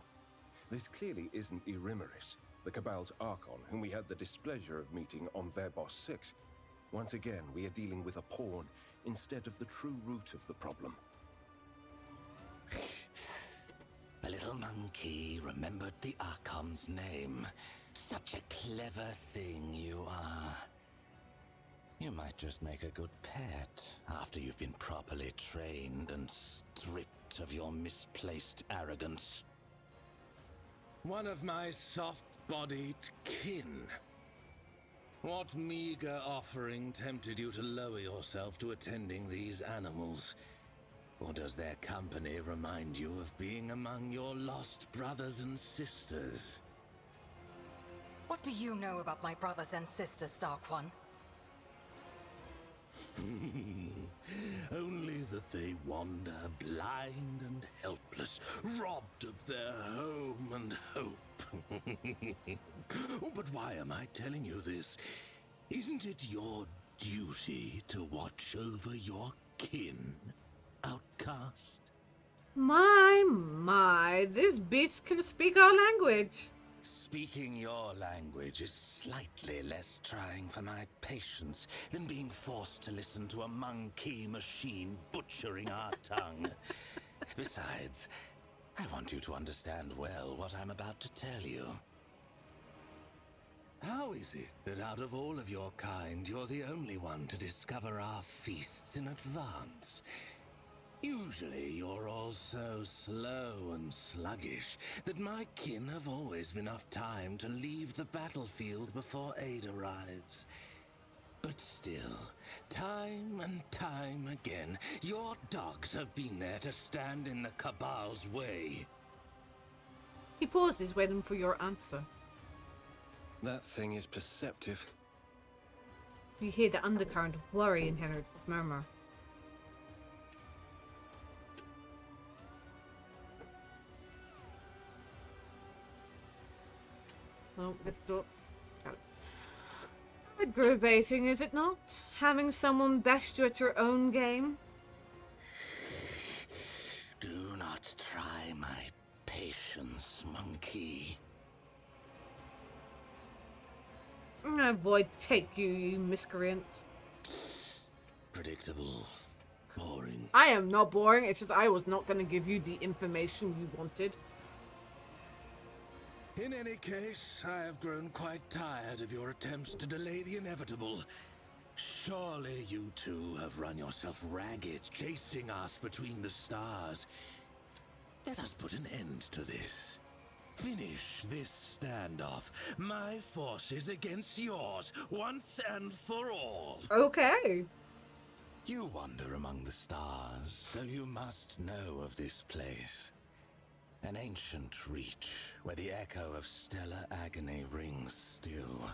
This clearly isn't Irimaris, the Cabal's Archon, whom we had the displeasure of meeting on Verbos 6. Once again, we are dealing with a pawn instead of the true root of the problem. The little monkey remembered the Archon's name. Such a clever thing you are. You might just make a good pet after you've been properly trained and stripped of your misplaced arrogance. One of my soft-bodied kin. What meager offering tempted you to lower yourself to attending these animals? Or does their company remind you of being among your lost brothers and sisters? What do you know about my brothers and sisters, Dark One? Only that they wander blind and helpless, robbed of their home and hope. But why am I telling you this? Isn't it your duty to watch over your kin, outcast? My, this beast can speak our language. Speaking your language is slightly less trying for my patience than being forced to listen to a monkey machine butchering our tongue. Besides, I want you to understand well what I'm about to tell you. How is it that out of all of your kind, you're the only one to discover our feasts in advance? Usually you're all so slow and sluggish that my kin have always enough time to leave the battlefield before aid arrives. But still, time and time again, your dogs have been there to stand in the Cabal's way. He pauses, waiting for your answer. That thing is perceptive. You hear the undercurrent of worry in Henrik's murmur. Oh, it's up. Aggravating, is it not? Having someone best you at your own game? Do not try my patience, monkey. Avoid take you, you miscreant. Predictable. Boring. I am not boring, it's just I was not going to give you the information you wanted. In any case, I have grown quite tired of your attempts to delay the inevitable. Surely you two have run yourself ragged, chasing us between the stars. Let us put an end to this. Finish this standoff. My forces against yours, once and for all. Okay. You wander among the stars, so you must know of this place. An ancient reach, where the echo of stellar agony rings still.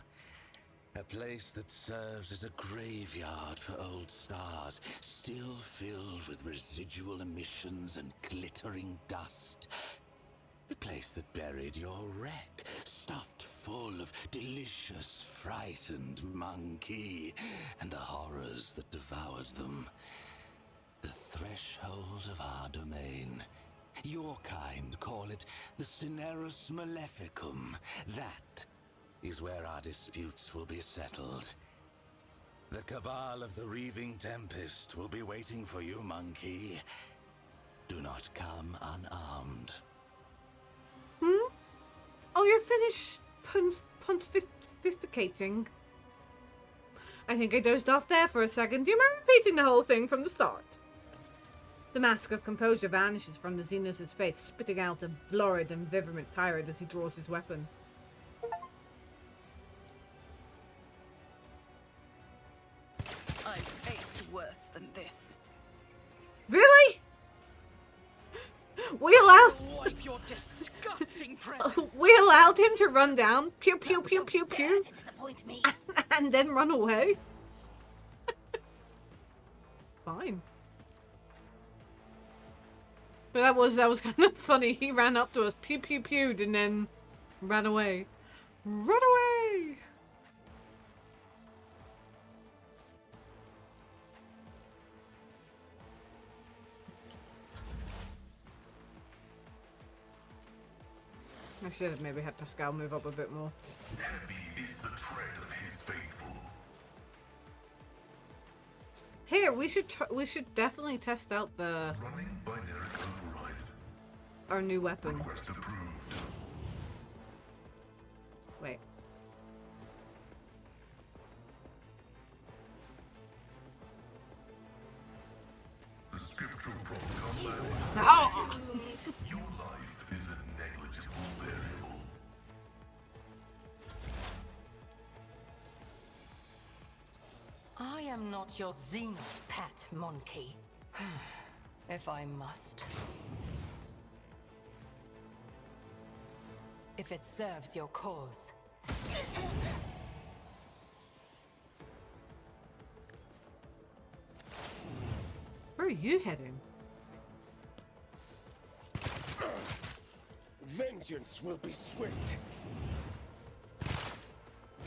A place that serves as a graveyard for old stars, still filled with residual emissions and glittering dust. The place that buried your wreck, stuffed full of delicious, frightened monkey, and the horrors that devoured them. The threshold of our domain. Your kind call it the Cinerus Maleficum. That is where our disputes will be settled. The Cabal of the Reaving Tempest will be waiting for you, monkey. Do not come unarmed. Oh, you're finished pontificating. I think I dozed off there for a second. Do you mind repeating the whole thing from the start? The mask of composure vanishes from the Xenos' face, spitting out a florid and vehement tirade as he draws his weapon. I've faced worse than this. Really? We allowed Wipe your disgusting presence. we allowed him to run down, pew pew pew pew pew, To disappoint me. and then run away. Fine. But that was kind of funny. He ran up to us, pew pew pewed, and then ran away. Run away! I should have maybe had Pascal move up a bit more. Heavy is the tread of his faithful. Here, we should definitely test out the Running binary override. our new weapon. Request approved. Wait. The scriptural prophet Oh! Your life is a negligible variable. I am not your Xenos pet, monkey. If I must. If it serves your cause. Where are you heading? Vengeance will be swift.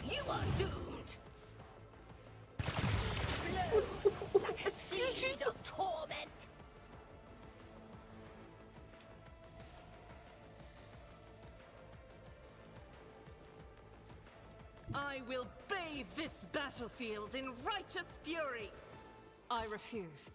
You are doomed. Blow like a seed of torment. I will bathe this battlefield in righteous fury. I refuse.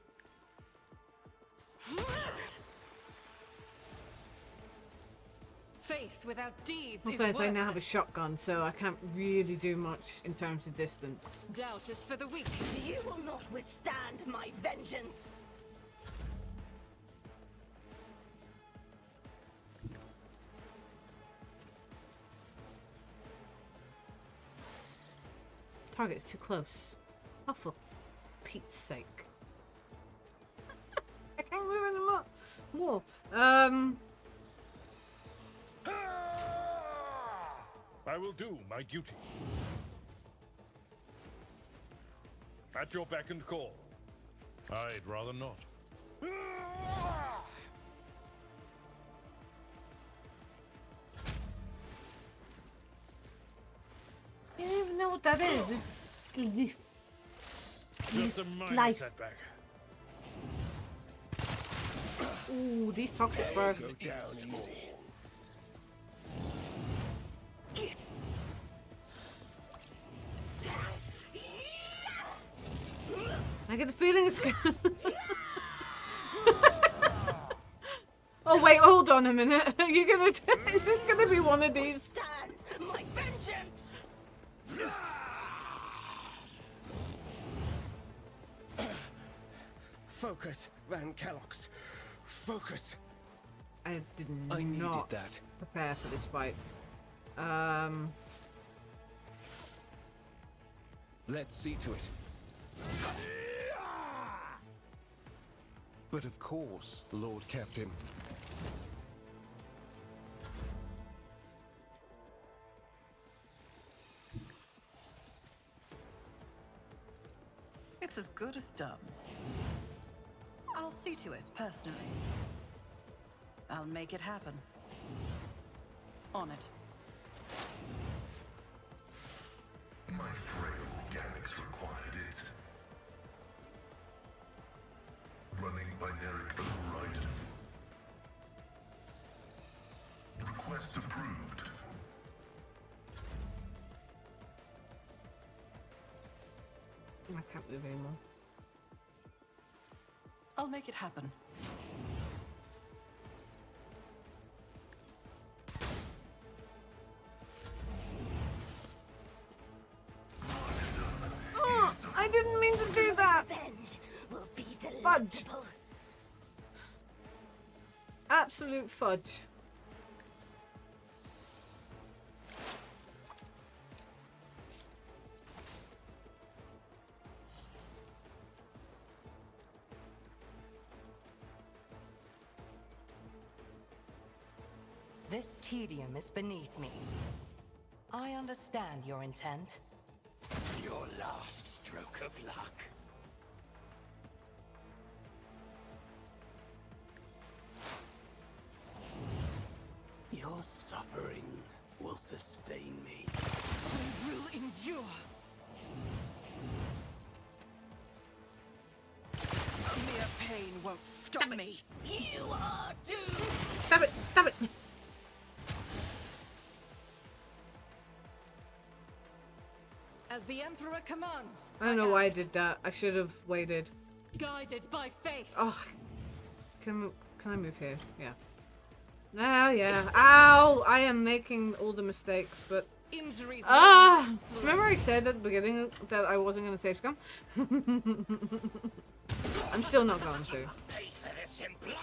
Faith without deeds Well, is first, I now have a worthless. shotgun, so I can't really do much in terms of distance. Doubt is for the weak. You will not withstand my vengeance. Target's too close. Oh, for Pete's sake. I can't move anymore. More. I will do my duty. At your beck and call. I'd rather not. I don't even know what that is. It's Just a minor life. setback. Ooh, these toxic bursts. Go down easy. I get the feeling it's gonna... Oh wait, hold on a minute. You're gonna... Is this gonna be one of these? Stand my vengeance. Focus, Van Kellogg's. Focus. I did I needed not that. prepare for this fight. Let's see to it. But of course, Lord Captain. It's as good as done. I'll see to it, personally. I'll make it happen. On it. My frail organics required it. Running binary override. Request approved. I can't move anymore. I'll make it happen. Oh, I didn't mean to do that. Revenge will be Fudge. delectable. Absolute fudge. This tedium is beneath me. I understand your intent. Your last stroke of luck. Your suffering will sustain me. I will endure. Mere pain won't stop me. You are doomed. Stab it! Stab it! As the Emperor commands. I don't know why I did that. I should have waited. Guided by faith. Oh, can I move here? Yeah. Oh, yeah. Ow! I am making all the mistakes, but... Injuries. Remember I said at the beginning that I wasn't going to save scum? I'm still not going to. Pay for this in blood.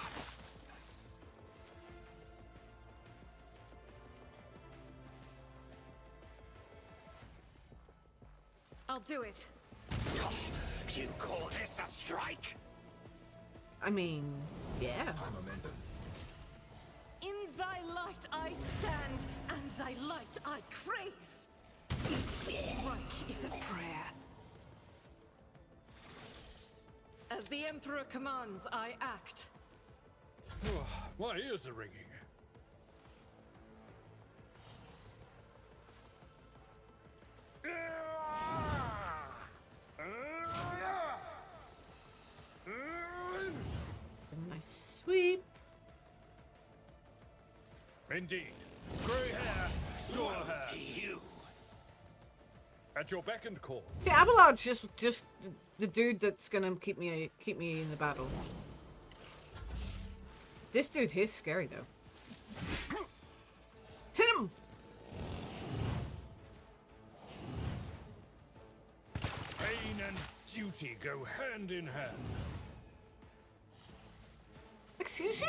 I'll do it. You call this a strike? I mean, yeah. In thy light I stand, and thy light I crave. Each strike is a prayer. As the Emperor commands, I act. My ears are ringing. A nice sweep. Indeed. Grey hair, sure hair. You. At your beck and call. See, Abelard's just the dude that's gonna keep me in the battle. This dude is scary though. Hit him! Pain and duty go hand in hand. Excuse you?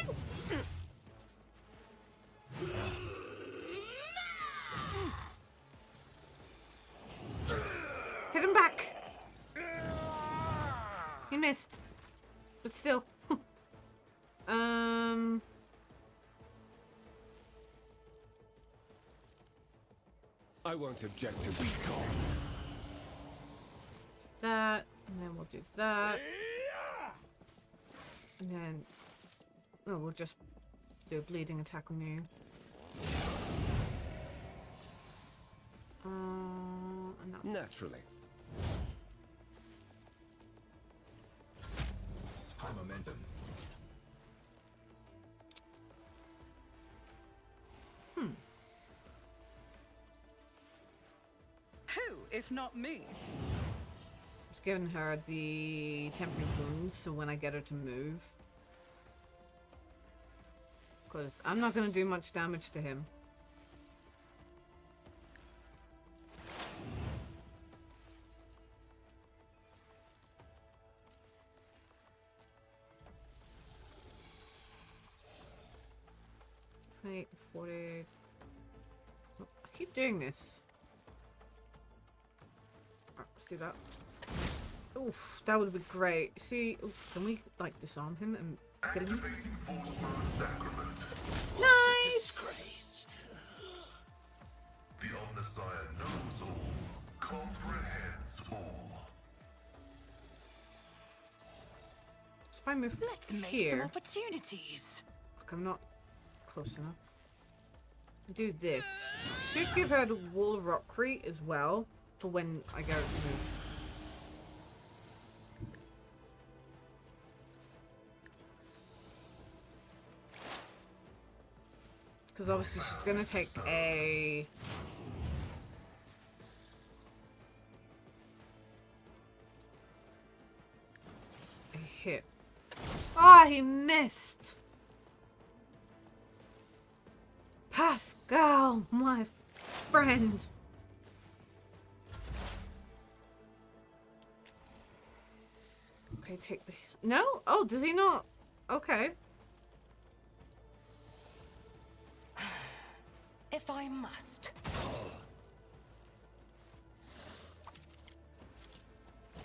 Hit him back! He missed. But still. I won't object to recall. That, and then we'll do that. And then, oh, we'll just do a bleeding attack on you. And that. Naturally. High momentum. Who, if not me? Just giving her the temporary wounds so when I get her to move. Because I'm not going to do much damage to him. Wait, 40. Oh, I keep doing this. Alright, let's do that. Oof, that would be great. See, oof, can we like disarm him and kill him? Activating force mode sacrament. Nice! The Omnissiah knows all, comprehends all. So if I move Let's make some here, opportunities. look, I'm not close enough. Do this. Should give her the wall of rockry as well for when I go to move. Because obviously she's going to take a hit. Ah, he missed. Pascal, my friend. Okay, take the... No? Oh, does he not? Okay. If I must.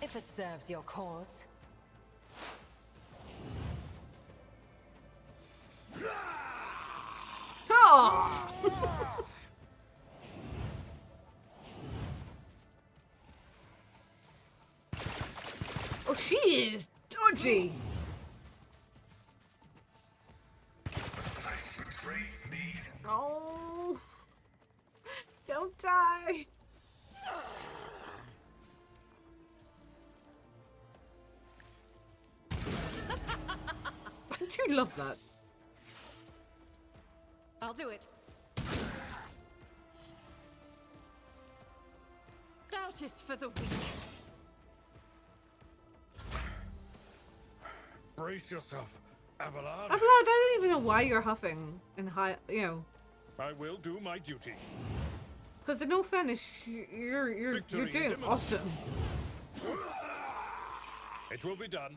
If it serves your cause. Oh! Oh, she is dodgy. Betrays me. Oh. Don't die. I do love that. I'll do it. Thou justice for the weak. Brace yourself, Abelard. Abelard, I don't even know why you're huffing and high, you know. I will do my duty. Because in all fairness, you're Victory is doing imminent. awesome. It will be done.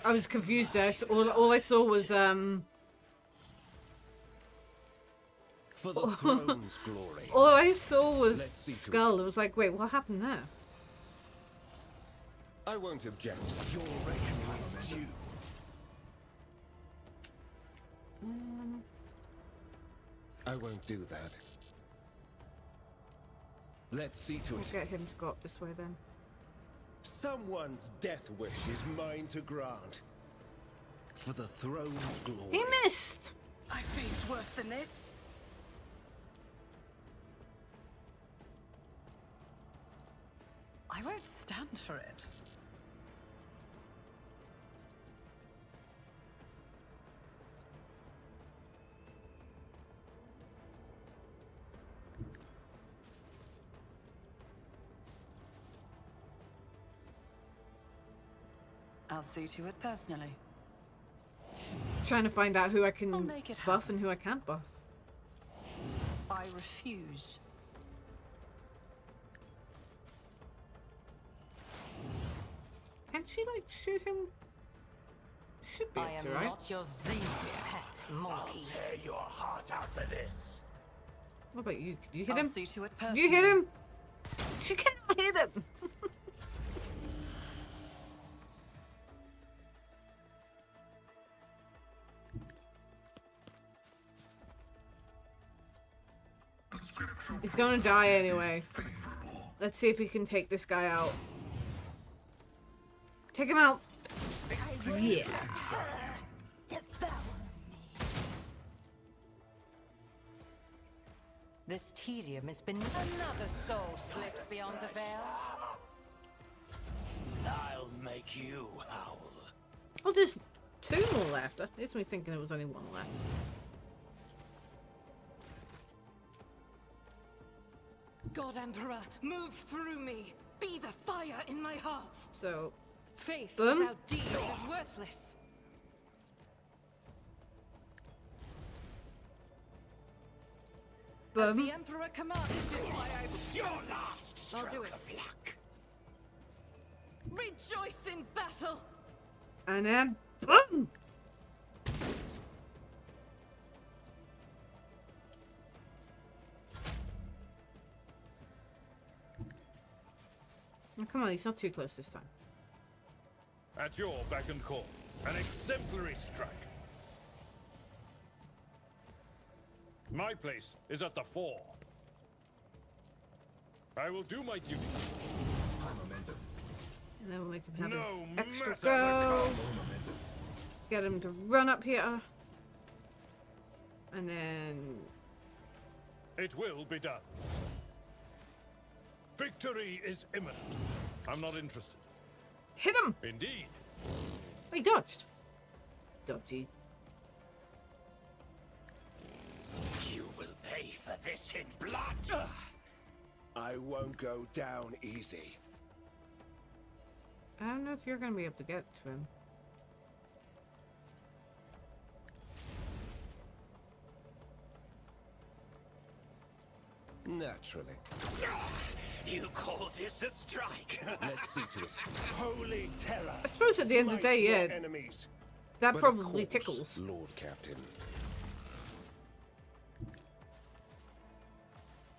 I was confused there. So all I saw was For the throne's glory. all I saw was Let's see to it. skull. It was like, wait, what happened there? I won't object. Your reckoning is due. I won't do that. Let's see to I'll it. get him to go up this way then. Someone's death wish is mine to grant. For the throne's glory. He missed. I faced worse than this. I won't stand for it. I'll see to it personally. Trying to find out who I I'll can make it buff happen. and who I can't buff. I refuse. Can she like shoot him? Should be I able am to, right? not your pet monkey. Tear your heart out for this. What about you? Can you hit I'll him? see to it Can personally. you hit him? She cannot hit him. The scriptural He's gonna die prophecy is anyway. favorable. Let's see if he can take this guy out. Take him out. Yeah. This tedium has been... Another soul slips beyond the veil. I'll make you howl. Oh, there's two more left. It's me thinking it was only one left. God Emperor, move through me. Be the fire in my heart. So, Faith Boom. without deeds is worthless. As boom. the Emperor commands, this is why I was chosen. I'll do it. Rejoice in battle. And then, boom. Oh, come on, he's not too close this time. At your beck and call. An exemplary strike. My place is at the fore. I will do my duty. And then we'll make him have No his extra matter the go. cost. Get him to run up here. And then... It will be done. Victory is imminent. I'm not interested. hit him! Indeed. He dodged. Dodgy. You will pay for this in blood. I won't go down easy. I don't know if you're going to be able to get to him. Naturally. You call this a strike? Let's see to it. Holy terror! I suppose at the end of the day, Smite your yeah, enemies. that But of probably course, tickles. Lord Captain.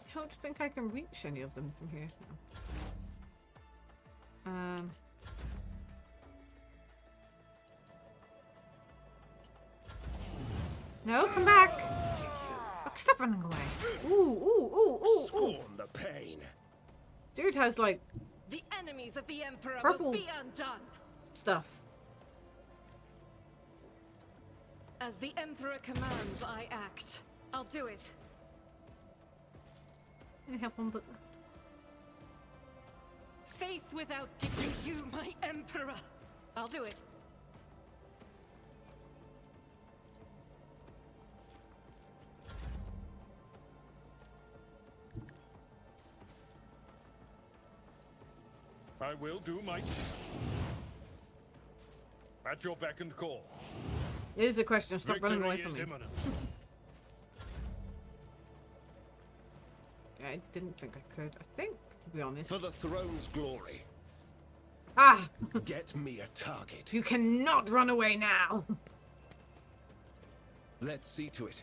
I don't think I can reach any of them from here. No. No, come back! Oh, stop running away. Ooh, ooh, ooh, ooh, ooh. Scorn the pain. Dude has, like, The enemies of the Emperor Purple. will be undone. stuff. As the Emperor commands, I act. I'll do it. Can I help him, but... faith without you, my emperor. I'll do it. I will do my... At your beck and call. It is a question. Stop Victory running away from is me. imminent. I didn't think I could. I think, to be honest. For the throne's glory, Ah! get me a target. You cannot run away now! Let's see to it.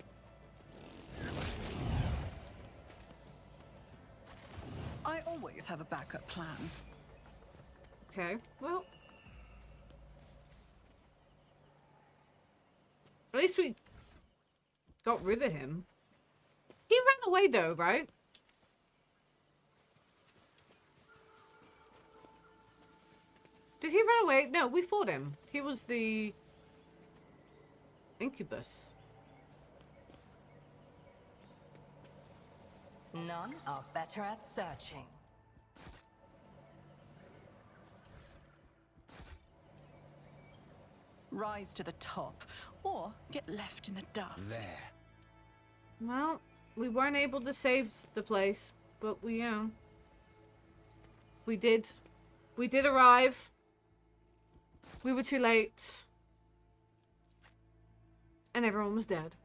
I always have a backup plan. Okay, well. At least we got rid of him. He ran away though, right? Did he run away? No, we fought him. He was the incubus. None are better at searching. Rise to the top, or get left in the dust. There. Well, we weren't able to save the place, but we did. We did arrive. We were too late. And everyone was dead.